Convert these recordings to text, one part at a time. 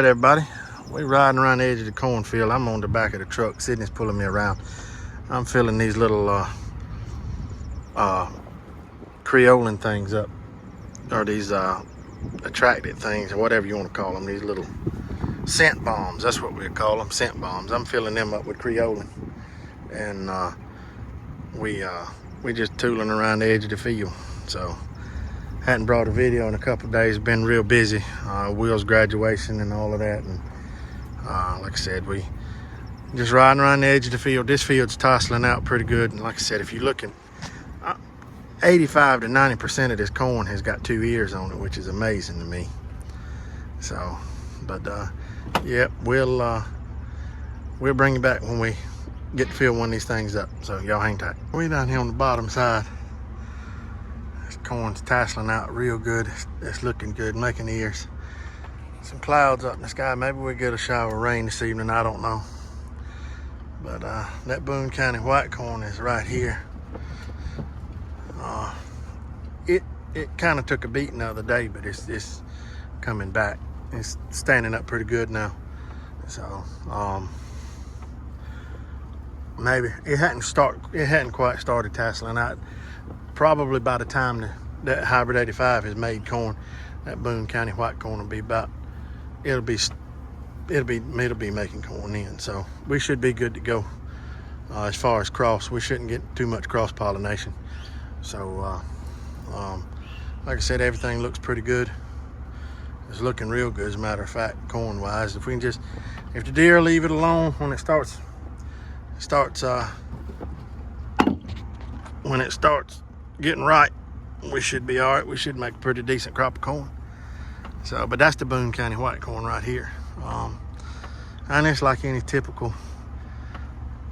right, everybody. We're riding around the edge of the cornfield. I'm on the back of the truck. Sydney's pulling me around. I'm filling these little creolin things up, or these attracted things, or whatever you want to call them. These little scent bombs. That's what we call them, scent bombs. I'm filling them up with creolin, and we just tooling around the edge of the field. So hadn't brought a video in a couple of days. Been real busy. Will's graduation and all of that, and like I said, we just riding around the edge of the field. This field's tasseling out pretty good, and like I said, if you're looking, 85 to 90% of this corn has got 2 ears on it, which is amazing to me. So, but yep, we'll bring you back when we get to fill one of these things up. So y'all hang tight. Way down here on the bottom side, this corn's tasseling out real good. It's looking good, making ears. Some clouds up in the sky. Maybe we'll get a shower of rain this evening, I don't know. But that Boone County white corn is right here. It kind of took a beating the other day, but it's coming back. It's standing up pretty good now. So maybe it hadn't quite started tasseling out. Probably by the time that hybrid 85 has made corn, that Boone County white corn will be about, it'll be making corn then. So we should be good to go. As far as cross, we shouldn't get too much cross pollination. So like I said, everything looks pretty good. It's looking real good, as a matter of fact, corn wise. If the deer leave it alone when it starts getting right, we should be all right. We should make a pretty decent crop of corn. So, but that's the Boone County white corn right here. And it's like any typical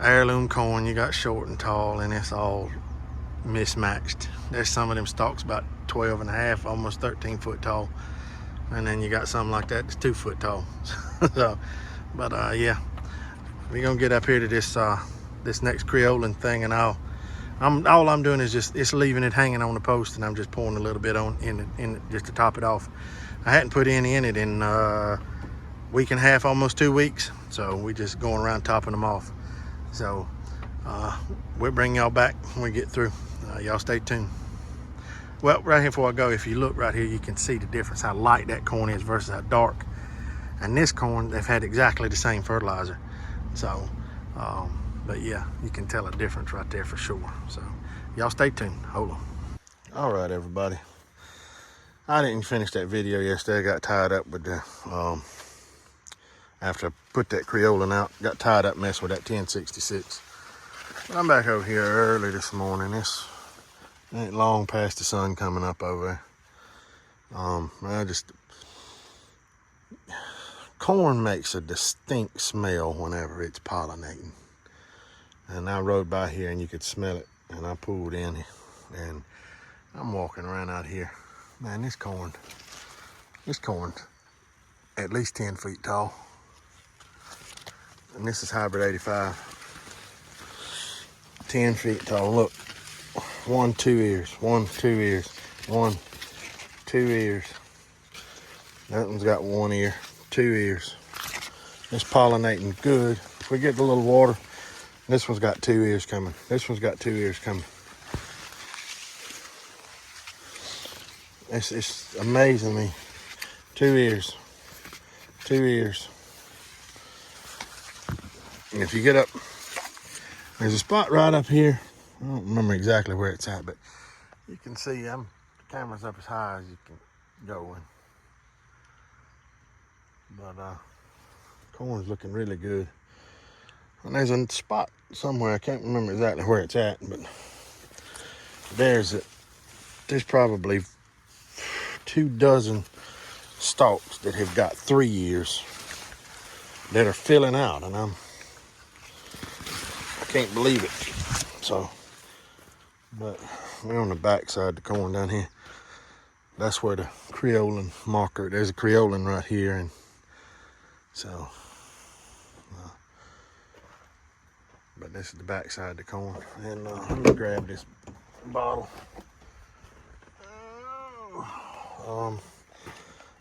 heirloom corn. You got short and tall, and it's all mismatched. There's some of them stalks about 12 and a half, almost 13 foot tall, and then you got something like that that's 2 foot tall. So, but yeah, we're gonna get up here to this next creolin thing, and all I'm doing is just leaving it hanging on the post, and I'm just pouring a little bit in it just to top it off. I hadn't put any in it in week and a half, almost 2 weeks, so we just going around topping them off. So we'll bring y'all back when we get through. Y'all stay tuned. Well, right here before I go, if you look right here, you can see the difference, how light that corn is versus how dark. And this corn, they've had exactly the same fertilizer. So but yeah, you can tell a difference right there for sure. So y'all stay tuned. Hold on. All right, everybody, I didn't finish that video yesterday. I got tied up with the after I put that creolin out, got tied up messing with that 1066. But I'm back over here early this morning. It's ain't long past the sun coming up over there. Corn makes a distinct smell whenever it's pollinating. And I rode by here and you could smell it. And I pulled in, and I'm walking around out here. Man, this corn's at least 10 feet tall. And this is hybrid 85. 10 feet tall. Look, 1, 2 ears, 1, 2 ears, 1, 2 ears. That one's got 1 ear, 2 ears. It's pollinating good. If we get a little water, this one's got 2 ears coming. This one's got 2 ears coming. It's amazing me. 2 ears, 2 ears. And if you get up, there's a spot right up here. I don't remember exactly where it's at, but you can see the camera's up as high as you can go. But corn's looking really good. And there's a spot somewhere, I can't remember exactly where it's at, but there's probably 24 stalks that have got 3 ears that are filling out, and I can't believe it. So, but we're on the back side of the corn down here. That's where the creolin marker, there's a creolin right here, and so but this is the back side of the corn. And let me grab this bottle.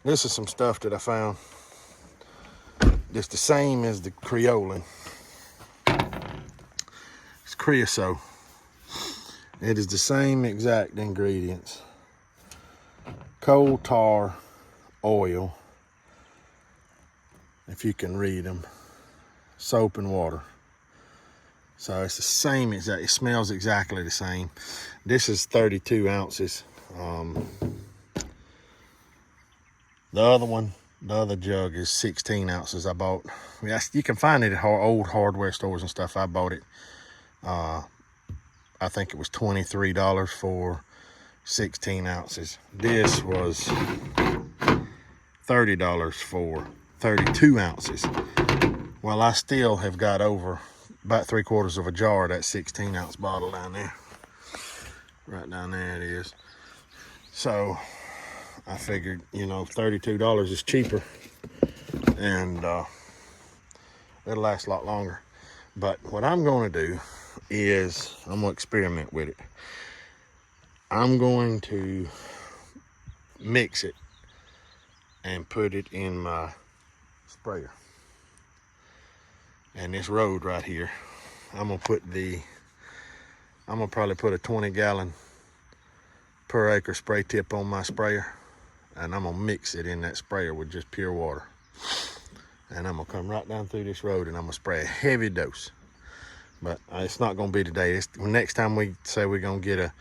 This is some stuff that I found It's the same as the Creolin. It's creosote. It is the same exact ingredients. Coal tar oil, if you can read them, soap and water. So it's the same exact, it smells exactly the same. This is 32 ounces. The other jug is 16 ounces. I bought, yes, you can find it at old hardware stores and stuff. I bought it, I think it was $23 for 16 ounces. This was $30 for 32 ounces. Well, I still have got over about 3/4 of a jar of that 16 ounce bottle down there. Right down there it is. So I figured, you know, $32 is cheaper and it'll last a lot longer. But what I'm going to do is I'm going to experiment with it. I'm going to mix it and put it in my sprayer. And this road right here, I'm gonna probably put a 20-gallon per acre spray tip on my sprayer, and I'm gonna mix it in that sprayer with just pure water. And I'm gonna come right down through this road and I'm gonna spray a heavy dose. But it's not gonna be today. Next time we say we're gonna get a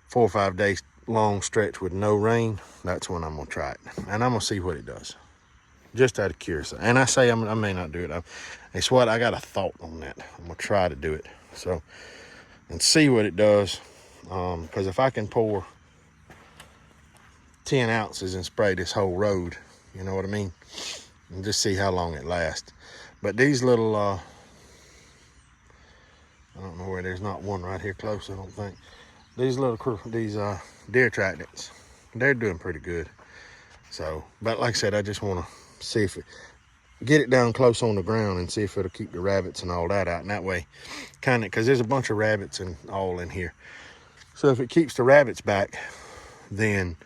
4 or 5 days long stretch with no rain, that's when I'm gonna try it. And I'm gonna see what it does. Just out of curiosity. And I say I may not do it. It's what I got a thought on that. I'm gonna try to do it. So, and see what it does. Because if I can pour 10 ounces and spray this whole road, you know what I mean? And just see how long it lasts. But these little, I don't know where, there's not one right here close, I don't think. These deer attractants, they're doing pretty good. So, but like I said, I just want to see if get it down close on the ground and see if it'll keep the rabbits and all that out. And that way, kind of, because there's a bunch of rabbits and all in here. So if it keeps the rabbits back, then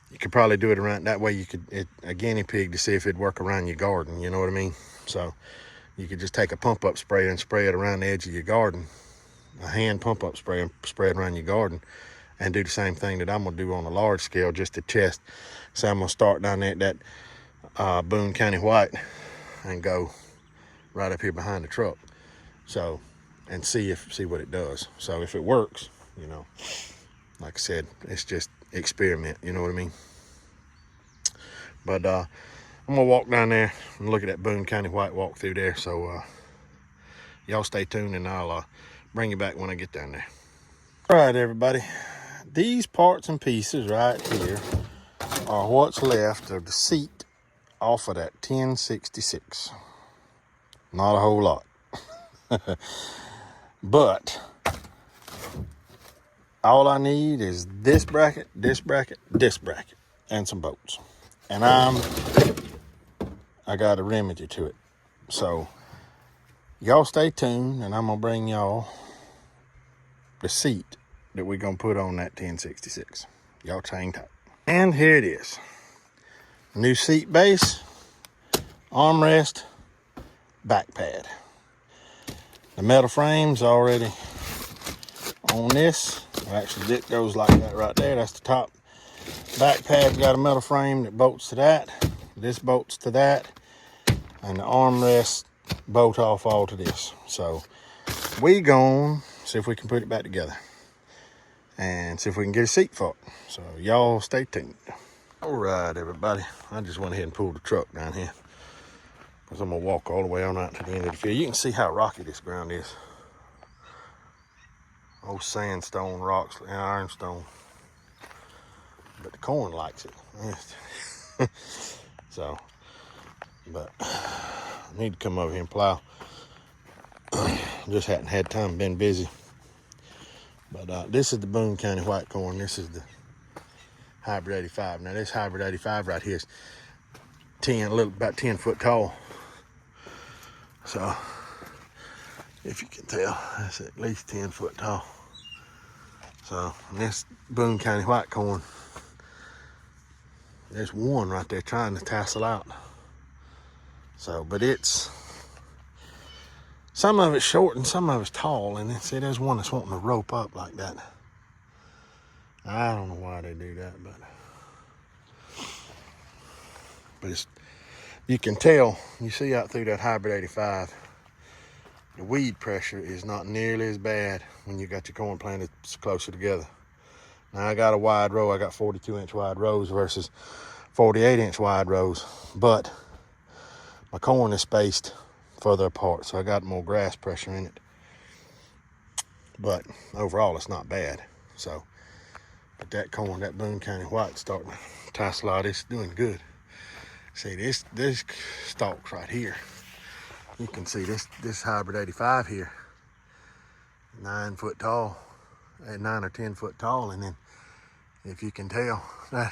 you could probably do it around, that way you could, a guinea pig to see if it'd work around your garden, you know what I mean? So you could just take a pump up sprayer and spray it around the edge of your garden, a hand pump up sprayer, and spray it around your garden, and do the same thing that I'm gonna do on a large scale, just to test. So I'm gonna start down there at that Boone County White and go right up here behind the truck. So, and see what it does. So if it works, you know, like I said, it's just experiment, you know what I mean? But I'm gonna walk down there and look at that Boone County White, walk through there. So y'all stay tuned and I'll bring you back when I get down there. All right, everybody, these parts and pieces right here are what's left of the seat off of that 1066. Not a whole lot. But all I need is this bracket, this bracket, this bracket, and some bolts. And I got a remedy to it. So y'all stay tuned and I'm gonna bring y'all the seat that we're gonna put on that 1066. Y'all hang tight. And here it is. New seat base, armrest, back pad. The metal frame's already on this. Actually, it goes like that right there. That's the top. Back pad's got a metal frame that bolts to that. This bolts to that. And the armrest bolt off all to this. So we gonna see if we can put it back together and see if we can get a seat for it. So y'all stay tuned. All right, everybody, I just went ahead and pulled the truck down here because I'm gonna walk all the way on out to the end of the field. You can see how rocky this ground is. Old sandstone rocks and ironstone, but the corn likes it. So, but I need to come over here and plow. Just hadn't had time, been busy. But this is the Boone County white corn. This is the Hybrid 85. Now this Hybrid 85 right here is about 10 foot tall. So if you can tell, that's at least 10 foot tall. So this Boone County white corn, there's one right there trying to tassel out. So, but it's, some of it's short and some of it's tall. And see, there's one that's wanting to rope up like that. I don't know why they do that, but it's, you can tell, you see out through that hybrid 85, the weed pressure is not nearly as bad when you got your corn planted closer together. Now I got a wide row, I got 42-inch wide rows versus 48-inch wide rows, but my corn is spaced further apart, so I got more grass pressure in it. But overall, it's not bad. So, but that corn, that Boone County White, starting to tassel out. It's doing good. See this stalks right here. You can see this hybrid 85 here, 9 foot tall, 9 or 10 foot tall, and then if you can tell that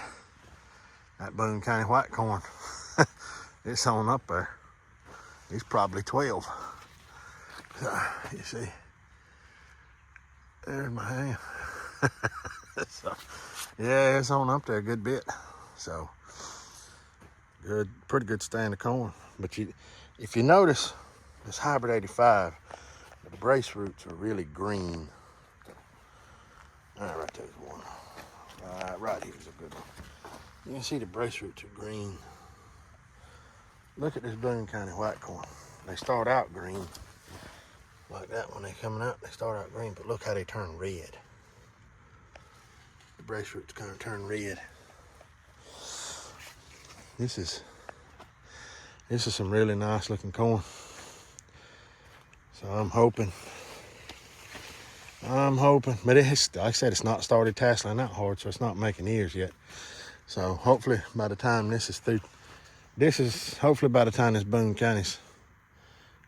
Boone County White corn, it's on up there. It's probably 12. So, you see, there's my hand. So, yeah, it's on up there a good bit. So, good, pretty good stand of corn. But if you notice, this hybrid 85, the brace roots are really green. All right, there's one. Right here's a good one. You can see the brace roots are green. Look at this Boone County White corn. They start out green, like that when they're coming out. They start out green, but look how they turn red. The brace roots kind of turn red. This is some really nice looking corn. So I'm hoping, but it's, like I said, it's not started tasseling out hard, so it's not making ears yet. So hopefully by the time this is through, hopefully by the time this Boone County's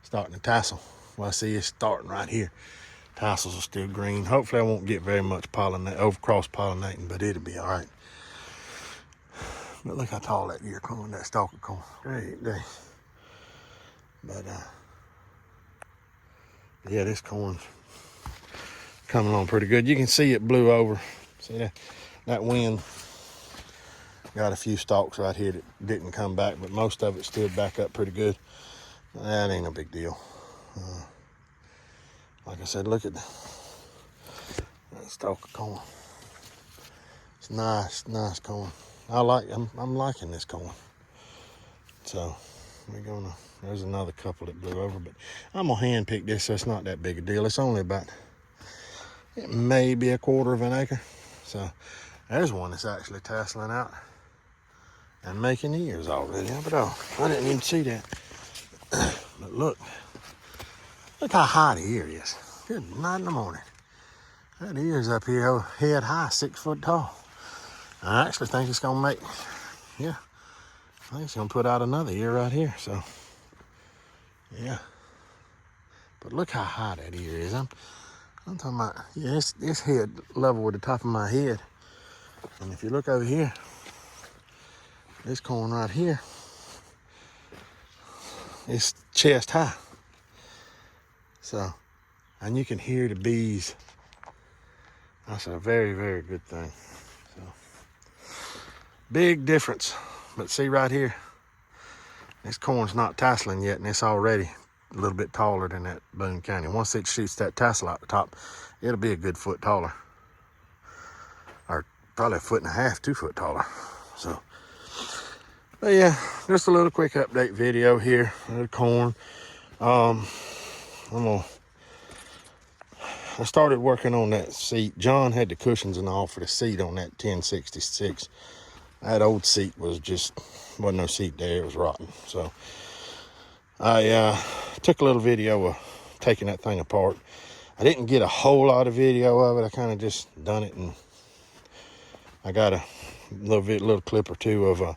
starting to tassel. Well, I see it's starting right here. Tassels are still green. Hopefully I won't get very much cross pollinating, but it'll be all right. But look how tall that ear corn, that stalk of corn. Great day. But yeah, this corn's coming on pretty good. You can see it blew over. See that wind got a few stalks right here that didn't come back, but most of it stood back up pretty good. That ain't no big deal. Like I said, look at that stalk of corn. It's nice corn. I'm liking this corn. So there's another couple that blew over, but I'm gonna hand pick this, so it's not that big a deal. It's only about, it may be a quarter of an acre. So there's one that's actually tasseling out and making ears already. But I didn't even see that. But look how high the ear is. Good night in the morning. That ear's up here head high, 6 foot tall. I actually think it's gonna make, yeah, I think it's gonna put out another ear right here. So yeah, but look how high that ear is. I'm talking about, yeah, it's head level with the top of my head. And if you look over here, this corn right here, it's chest high. So, and you can hear the bees. That's a very, very good thing. So, big difference. But see right here, this corn's not tasseling yet, and it's already a little bit taller than that Boone County. Once it shoots that tassel out the top, it'll be a good foot taller. Or probably 1.5 feet, 2 foot taller. So, but yeah, just a little quick update video here of the corn. I started working on that seat. John had the cushions and all for the seat on that 1066. That old seat wasn't no seat there, it was rotten. So I took a little video of taking that thing apart. I didn't get a whole lot of video of it. I kind of just done it, and I got a little clip or two of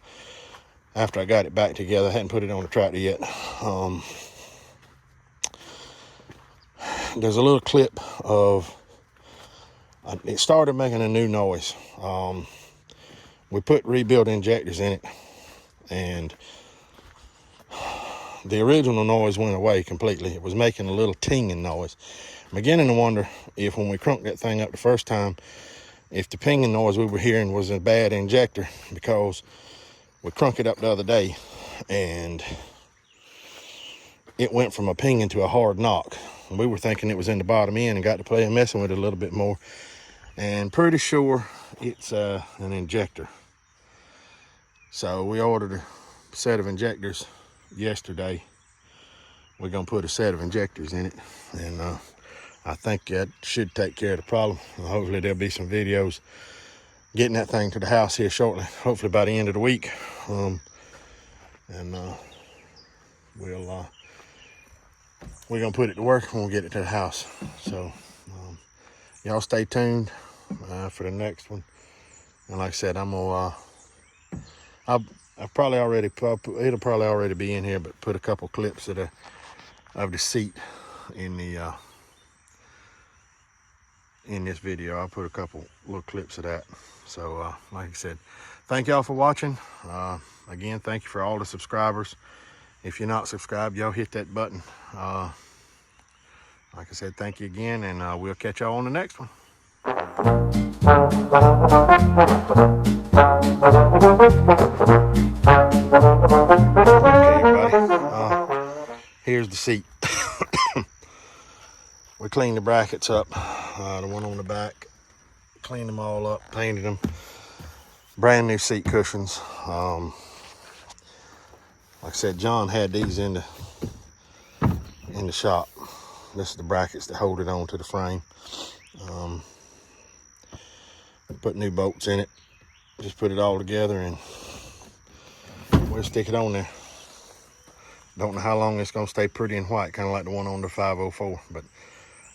after I got it back together. I hadn't put it on the tractor yet. There's a little clip of it started making a new noise. We put rebuild injectors in it, and the original noise went away completely. It was making a little tinging noise. I'm beginning to wonder if when we crunked that thing up the first time, if the pinging noise we were hearing was a bad injector, because we crunk it up the other day and it went from a pinging to a hard knock. We were thinking it was in the bottom end and got to play messing with it a little bit more. And pretty sure it's an injector. So we ordered a set of injectors yesterday. We're gonna put a set of injectors in it, and I think that should take care of the problem. Hopefully there'll be some videos getting that thing to the house here shortly, hopefully by the end of the week. We're gonna put it to work and we'll get it to the house. So y'all stay tuned for the next one. And like I said, it'll probably already be in here, but put a couple clips of the seat in this video. I'll put a couple little clips of that. So like I said, thank y'all for watching. Again, thank you for all the subscribers. If you're not subscribed, y'all hit that button. Like I said, thank you again, and we'll catch y'all on the next one. Okay, everybody. Here's the seat. We cleaned the brackets up, the one on the back, cleaned them all up, painted them. Brand new seat cushions. Like I said, John had these in the shop. This is the brackets that hold it on to the frame. Put new bolts in it. Just put it all together and we'll stick it on there. Don't know how long it's gonna stay pretty and white, kind of like the one on the 504, but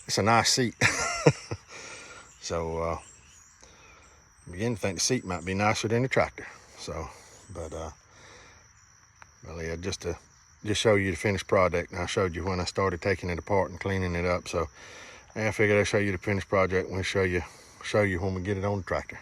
it's a nice seat. So I'm beginning to think the seat might be nicer than the tractor. So, but well, yeah, just to show you the finished product. And I showed you when I started taking it apart and cleaning it up. So I figured I'd show you the finished project and we'll show you when we get it on the tractor.